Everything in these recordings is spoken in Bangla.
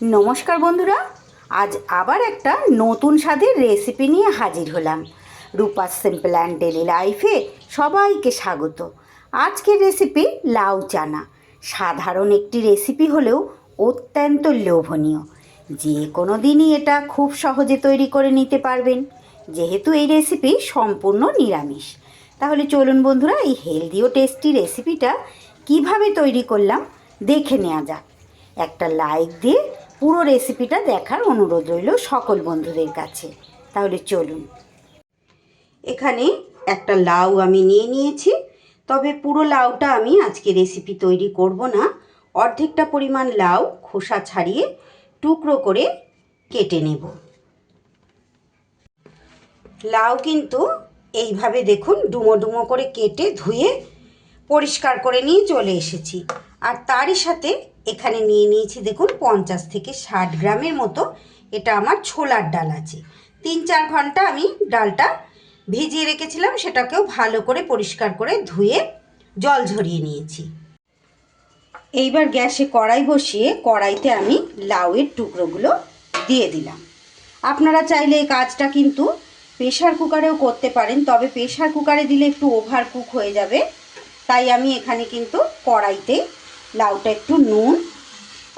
নমস্কার বন্ধুরা, আজ আবার একটা নতুন স্বাদের রেসিপি নিয়ে হাজির হলাম। রূপাস সিম্পল অ্যান্ড ডেলি লাইফে সবাইকে স্বাগত। আজকের রেসিপি লাউ চানা। সাধারণ একটি রেসিপি হলেও অত্যন্ত লোভনীয়। যে কোনো দিনই এটা খুব সহজে তৈরি করে নিতে পারবেন, যেহেতু এই রেসিপি সম্পূর্ণ নিরামিষ। তাহলে চলুন বন্ধুরা, এই হেলদি ও টেস্টি রেসিপিটা কিভাবে তৈরি করলাম দেখে নেওয়া যাক। একটা লাইক দিয়ে পুরো রেসিপিটা দেখার অনুরোধ রইল সকল বন্ধুদের কাছে। তাহলে চলুন। এখানে একটা লাউ আমি নিয়ে নিয়েছি, তবে পুরো লাউটা আমি আজকে রেসিপি তৈরি করব না। অর্ধেকটা পরিমাণ লাউ খোসা ছাড়িয়ে টুকরো করে কেটে নেব। লাউ কিন্তু এইভাবে দেখুন ডুমো ডুমো করে কেটে ধুয়ে পরিষ্কার করে নিয়ে চলে এসেছি। আর তারই সাথে এখানে নিয়ে নিয়েছি দেখুন 50 থেকে 60 গ্রামের মতো এটা আমার ছোলার ডাল আছে। 3-4 ঘন্টা আমি ডালটা ভিজিয়ে রেখেছিলাম, সেটাকেও ভালো করে পরিষ্কার করে ধুয়ে জল ঝরিয়ে নিয়েছি। এইবার গ্যাসে কড়াই বসিয়ে কড়াইতে আমি লাউয়ের টুকরোগুলো দিয়ে দিলাম। আপনারা চাইলে এই কাজটা কিন্তু প্রেশার কুকারেও করতে পারেন, তবে প্রেশার কুকারে দিলে একটু ওভার কুক হয়ে যাবে। তাই আমি এখানে কিন্তু কড়াইতে লাউটা একটু নুন,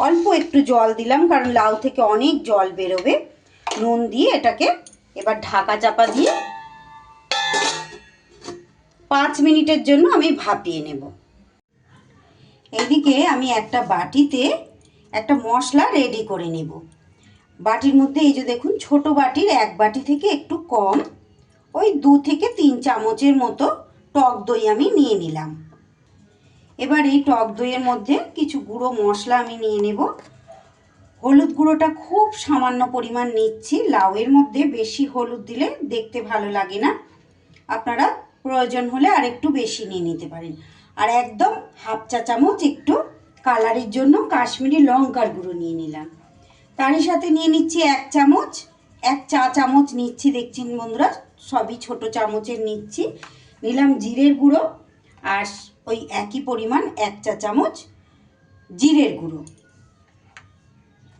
অল্প একটু জল দিলাম, কারণ লাউ থেকে অনেক জল বেরোবে। নুন দিয়ে এটাকে এবার ঢাকা চাপা দিয়ে 5 মিনিটের জন্য আমি ভাপিয়ে নেব। এইদিকে আমি একটা বাটিতে একটা মশলা রেডি করে নেব। বাটির মধ্যে এই যে দেখুন, ছোট বাটির 1 বাটি থেকে একটু কম, ওই 2 থেকে 3 চামচের মতো টক দই আমি নিয়ে নিলাম। এবার এই টক দইয়ের মধ্যে কিছু গুঁড়ো মশলা আমি নিয়ে নেব। হলুদ গুঁড়োটা খুব সামান্য পরিমাণ নিচ্ছি। লাউয়ের মধ্যে বেশি হলুদ দিলে দেখতে ভালো লাগে না, আপনারা প্রয়োজন হলে আর একটু বেশি নিয়ে নিতে পারেন। আর একদম হাফ চা চামচ একটু কালারের জন্য কাশ্মীরি লঙ্কার গুঁড়ো নিয়ে নিলাম। তারই সাথে নিয়ে নিচ্ছি 1 চামচ, 1 চা চামচ নিচ্ছি, দেখছেন বন্ধুরা সবই ছোট চামচের নিচ্ছি। নিলাম জিরের গুঁড়ো, আর ওই একই পরিমাণ 1 চা চামচ জিরের গুঁড়ো,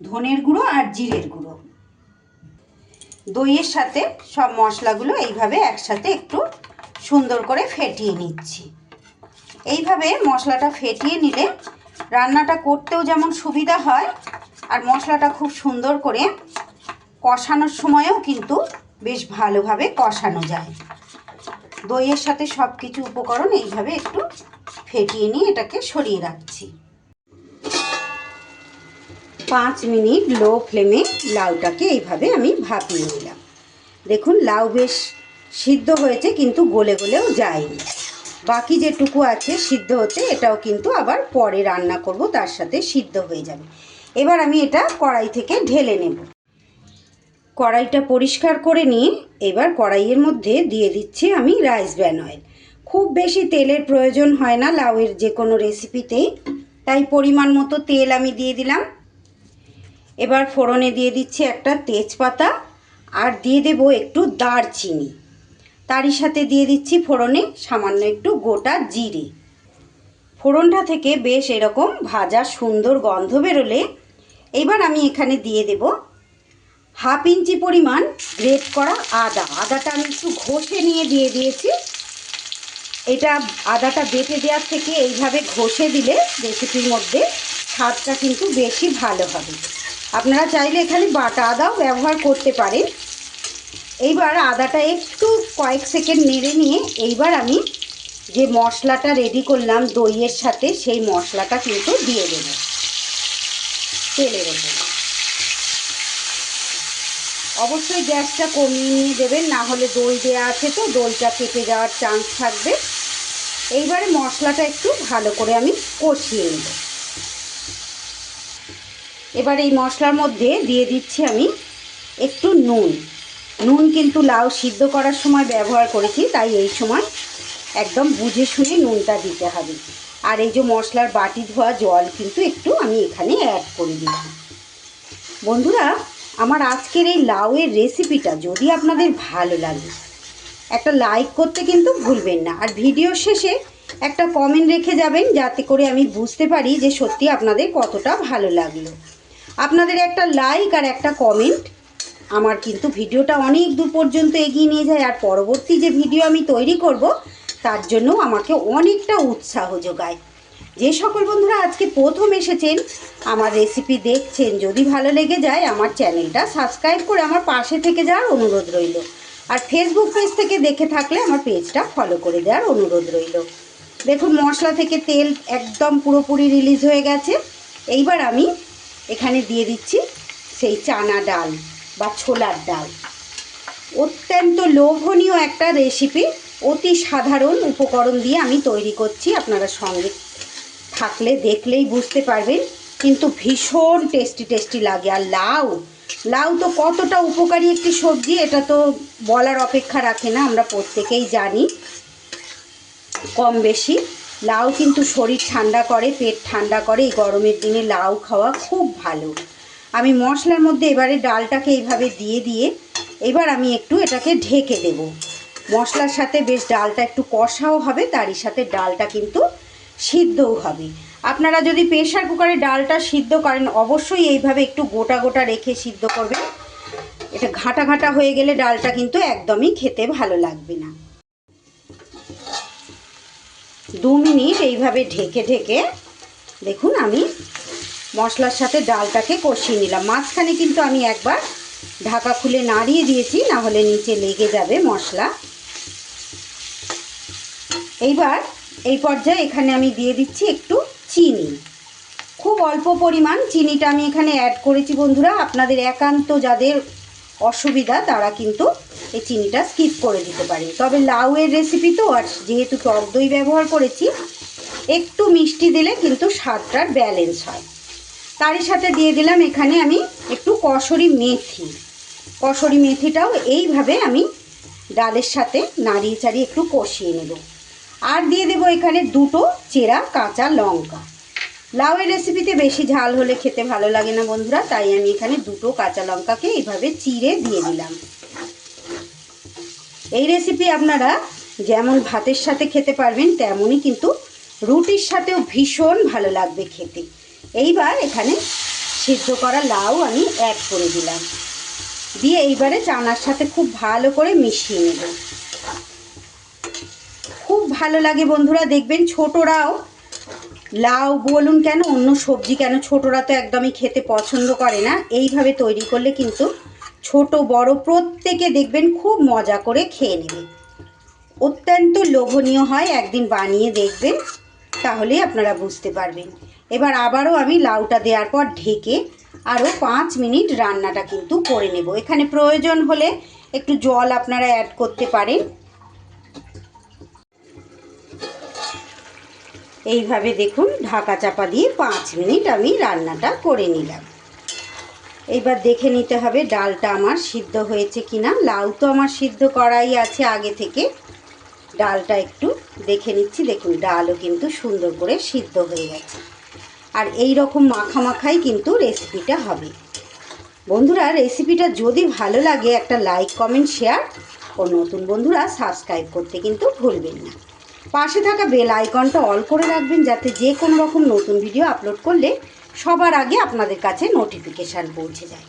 ধনের গুঁড়ো আর জিরের গুঁড়ো। দইয়ের সাথে সব মশলাগুলো এইভাবে একসাথে একটু সুন্দর করে ফেটিয়ে নিচ্ছি। এইভাবে মশলাটা ফেটিয়ে নিলে রান্নাটা করতেও যেমন সুবিধা হয়, আর মশলাটা খুব সুন্দর করে কষানোর সময়ও কিন্তু বেশ ভালোভাবে কষানো যায়। দইয়ের সাথে সব কিছু উপকরণ এইভাবে একটু ফেটিয়ে নিয়ে এটাকে সরিয়ে রাখছি। 5 মিনিট লো ফ্লেমে লাউটাকে এইভাবে আমি ভাপিয়ে নিলাম। দেখুন লাউ বেশ সিদ্ধ হয়েছে, কিন্তু গলে গলেও যায়নি। বাকি যেটুকু আছে সিদ্ধ হতে, এটাও কিন্তু আবার পরে রান্না করব, তার সাথে সিদ্ধ হয়ে যাবে। এবার আমি এটা কড়াই থেকে ঢেলে নেব। কড়াইটা পরিষ্কার করে নিয়ে এবার কড়াইয়ের মধ্যে দিয়ে দিচ্ছি আমি রাইস ব্র্যান অয়েল। খুব বেশি তেলের প্রয়োজন হয় না লাউয়ের যে কোনো রেসিপিতেই, তাই পরিমাণ মতো তেল আমি দিয়ে দিলাম। এবার ফোড়নে দিয়ে দিচ্ছি একটা তেজপাতা, আর দিয়ে দেব একটু দারচিনি। তারই সাথে দিয়ে দিচ্ছি ফোড়নে সামান্য একটু গোটা জিরে। ফোড়নটা থেকে বেশ এরকম ভাজা সুন্দর গন্ধ বেরোলে এবার আমি এখানে দিয়ে দেব 1/2 ইঞ্চি পরিমাণ গ্রেট করা আদা। আদাটা আমি একটু ঘষে নিয়ে দিয়ে দিয়েছি। এটা আদাটা বেটে দেওয়ার থেকে এইভাবে ঘষে দিলে রেসিপির মধ্যে স্বাদটা কিন্তু বেশি ভালো হবে। আপনারা চাইলে এখানে বাটা আদাও ব্যবহার করতে পারেন। এইবার আদাটা একটু কয়েক সেকেন্ড নেড়ে নিয়ে এইবার আমি যে মশলাটা রেডি করলাম দইয়ের সাথে, সেই মশলাটা কিন্তু দিয়ে দেব তেলের ওপর। অবশ্যই গ্যাসটা কমিয়ে নিয়ে দেবেন, না হলে দই দেওয়া আছে তো দইটা কেটে যাওয়ার চান্স থাকবে। এইবারে মশলাটা একটু ভালো করে আমি কষিয়ে নেব। এবার এই মশলার মধ্যে দিয়ে দিচ্ছি আমি একটু নুন। নুন কিন্তু লাউ সিদ্ধ করার সময় ব্যবহার করেছি, তাই এই সময় একদম বুঝে শুনে নুনটা দিতে হবে। আর এই যে মশলার বাটি ধোয়া জল কিন্তু একটু আমি এখানে অ্যাড করে দিলাম। বন্ধুরা, আমার আজকের এই লাউয়ের রেসিপিটা যদি আপনাদের ভালো লাগে, একটা লাইক করতে কিন্তু ভুলবেন না। আর ভিডিও শেষে একটা কমেন্ট রেখে যাবেন, যাতে করে আমি বুঝতে পারি যে সত্যি আপনাদের কতটা ভালো লাগলো। আপনাদের একটা লাইক আর একটা কমেন্ট আমার কিন্তু ভিডিওটা অনেক দূর পর্যন্ত এগিয়ে নিয়ে যায়, আর পরবর্তী যে ভিডিও আমি তৈরি করব তার জন্য আমাকে অনেকটা উৎসাহ যোগায়। যে সকল বন্ধুরা আজকে প্রথম এসেছেন, আমার রেসিপি দেখছেন, যদি ভালো লেগে যায় আমার চ্যানেলটা সাবস্ক্রাইব করে আমার পাশে থেকে যাওয়ার অনুরোধ রইল। আর ফেসবুক পেজ থেকে দেখে থাকলে আমার পেজটা ফলো করে দেওয়ার অনুরোধ রইল। দেখুন মশলা থেকে তেল একদম পুরোপুরি রিলিজ হয়ে গেছে। এইবার আমি এখানে দিয়ে দিচ্ছি সেই চানা ডাল বা ছোলার ডাল। অত্যন্ত লোভনীয় একটা রেসিপি, অতি সাধারণ উপকরণ দিয়ে আমি তৈরি করছি। আপনারা সঙ্গে থাকলে দেখলেই বুঝতে পারবেন, কিন্তু ভীষণ টেস্টি লাগে। আর লাউ তো কতটা উপকারী একটি সবজি, এটা তো বলার অপেক্ষা রাখে না, আমরা প্রত্যেকেই জানি কম বেশি। লাউ কিন্তু শরীর ঠান্ডা করে, পেট ঠান্ডা করে। এই গরমের দিনে লাউ খাওয়া খুব ভালো। আমি মশলার মধ্যে এবারে ডালটাকে এইভাবে দিয়ে এবার আমি একটু এটাকে ঢেকে দেব। মশলার সাথে বেশ ডালটা একটু কষাও হবে, তারই সাথে ডালটা কিন্তু সিদ্ধও হবে। আপনারা যদি প্রেসার কুকারে ডালটা সিদ্ধ করেন অবশ্যই এইভাবে একটু গোটা গোটা রেখে সিদ্ধ করবেন। এটা ঘাঁটা ঘাঁটা হয়ে গেলে ডালটা কিন্তু একদমই খেতে ভালো লাগবে না। 2 মিনিট এইভাবে ঢেকে দেখুন আমি মশলার সাথে ডালটাকে কষিয়ে নিলাম। মাঝখানে কিন্তু আমি একবার ঢাকা খুলে নাড়িয়ে দিয়েছি, না হলে নিচে লেগে যাবে মশলা। এইবার এই পর্যায়ে এখানে আমি দিয়ে দিচ্ছি একটু চিনি, খুব অল্প পরিমাণ চিনিটা আমি এখানে অ্যাড করেছি বন্ধুরা। আপনাদের একান্ত যাদের অসুবিধা তারা কিন্তু এই চিনিটা স্কিপ করে দিতে পারেন। তবে লাউয়ের রেসিপি তো, আর যেহেতু টক দই ব্যবহার করেছি, একটু মিষ্টি দিলে কিন্তু স্বাদটার ব্যালেন্স হয়। তারই সাথে দিয়ে দিলাম এখানে আমি একটু কসুরি মেথিটাও এইভাবে আমি ডালের সাথে নাড়িয়ে চাড়িয়ে একটু কষিয়ে নেব। আর দিয়ে দেবো এখানে 2টো চেরা কাঁচা লঙ্কা। লাউয়ের রেসিপিতে বেশি ঝাল হলে খেতে ভালো লাগে না বন্ধুরা, তাই আমি এখানে 2টো কাঁচা লঙ্কাকে এইভাবে চিড়ে দিয়ে দিলাম। এই রেসিপি আপনারা যেমন ভাতের সাথে খেতে পারবেন, তেমনই কিন্তু রুটির সাথেও ভীষণ ভালো লাগবে খেতে। এইবার এখানে সিদ্ধ করা লাউ আমি অ্যাড করে দিলাম, দিয়ে এইবারে চানার সাথে খুব ভালো করে মিশিয়ে নেব। খুব ভালো লাগে বন্ধুরা, দেখবেন ছোটরাও লাউ বলুন কেন, অন্য সবজি কেন, ছোটরা তো একদমই খেতে পছন্দ করে না। এইভাবে তৈরি করলে কিন্তু ছোট বড় প্রত্যেকে দেখবেন খুব মজা করে খেয়ে নেবে। অত্যন্ত লোভনীয় হয়, একদিন বানিয়ে দেখবেন, তাহলেই আপনারা বুঝতে পারবেন। এবার আবারও আমি লাউটা দেওয়ার পর ঢেকে আরও 5 মিনিট রান্নাটা কিন্তু করে নেব। এখানে প্রয়োজন হলে একটু জল আপনারা অ্যাড করতে পারেন। এইভাবে দেখুন ঢাকা চাপা দিয়ে 5 মিনিট আমি রান্নাটা করে নিলাম। এইবার দেখে নিতে হবে ডালটা আমার সিদ্ধ হয়েছে কিনা। লাউ তো আমার সিদ্ধ করাই আছে আগে থেকে, ডালটা একটু দেখে নিচ্ছি। দেখুন ডালও কিন্তু সুন্দর করে সিদ্ধ হয়ে গেছে। আর এই রকম মাখাই কিন্তু রেসিপিটা হবে। বন্ধুরা রেসিপিটা যদি ভালো লাগে একটা লাইক কমেন্ট শেয়ার ও নতুন বন্ধুরা সাবস্ক্রাইব করতে কিন্তু ভুলবেন না। পাশে থাকা বেল আইকনটা অল করে রাখবেন, যাতে যে কোনো রকম নতুন ভিডিও আপলোড করলে সবার আগে আপনাদের কাছে নোটিফিকেশান পৌঁছে যায়।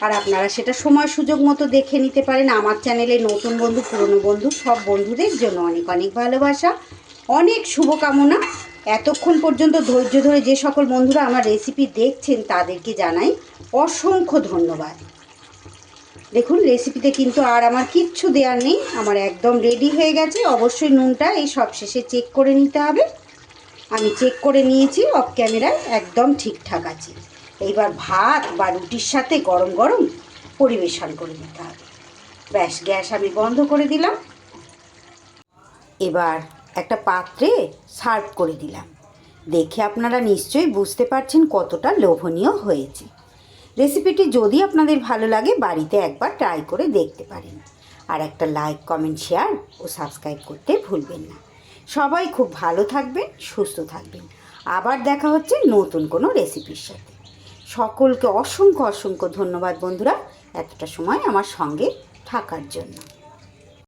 আর আপনারা সেটা সময় সুযোগ মতো দেখে নিতে পারেন। আমার চ্যানেলে নতুন বন্ধু পুরনো বন্ধু সব বন্ধুদের জন্য অনেক অনেক ভালোবাসা, অনেক শুভকামনা। এতক্ষণ পর্যন্ত ধৈর্য ধরে যে সকল বন্ধুরা আমার রেসিপি দেখছেন তাদেরকে জানাই অসংখ্য ধন্যবাদ। দেখুন রেসিপিতে কিন্তু আর আমার কিচ্ছু দেওয়ার নেই, আমার একদম রেডি হয়ে গেছে। অবশ্যই নুনটা এই সব শেষে চেক করে নিতে হবে। আমি চেক করে নিয়েছি অফ ক্যামেরায়, একদম ঠিকঠাক আছে। এইবার ভাত বা রুটির সাথে গরম গরম পরিবেশন করে দিতে হবে। ব্যাস, গ্যাস আমি বন্ধ করে দিলাম। এবার একটা পাত্রে সার্ভ করে দিলাম। দেখে আপনারা নিশ্চয়ই বুঝতে পারছেন কতটা লোভনীয় হয়েছে। রেসিপিটি যদি আপনাদের ভালো লাগে বাড়িতে একবার ট্রাই করে দেখতে পারেন। আর একটা লাইক কমেন্ট শেয়ার ও সাবস্ক্রাইব করতে ভুলবেন না। সবাই খুব ভালো থাকবেন, সুস্থ থাকবেন। আবার দেখা হচ্ছে নতুন কোনো রেসিপির সাথে। সকলকে অসংখ্য অসংখ্য ধন্যবাদ বন্ধুরা, এতটা সময় আমার সঙ্গে থাকার জন্য।